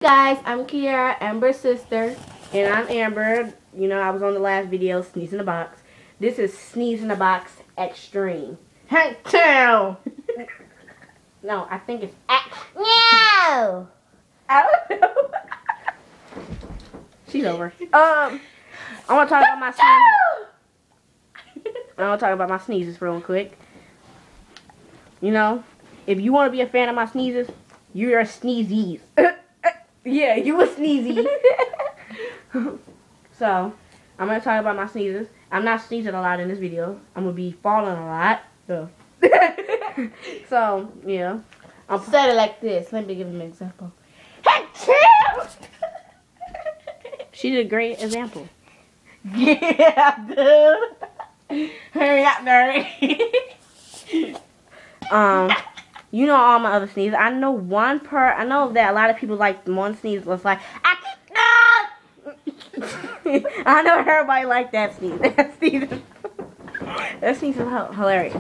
guys, I'm Kiara, Amber's sister. And I'm Amber. You know, I was on the last video, Sneeze in the Box. This is Sneeze in the Box Extreme. Hey, chill. No, I think it's X. No. I don't know. She's over. I want to talk about my sneezes. I want to talk about my sneezes real quick. You know, if you want to be a fan of my sneezes, you're a sneezies. Yeah, you a sneezy. So, I'm going to talk about my sneezes. I'm not sneezing a lot in this video. I'm going to be falling a lot. So, yeah. Said it like this. Let me give him an example. Hey, chill! She did a great example. Yeah, dude. Hurry up, nerd. You know all my other sneezes. I know that a lot of people like one sneeze was like, I know everybody like that sneeze. That sneeze is hilarious.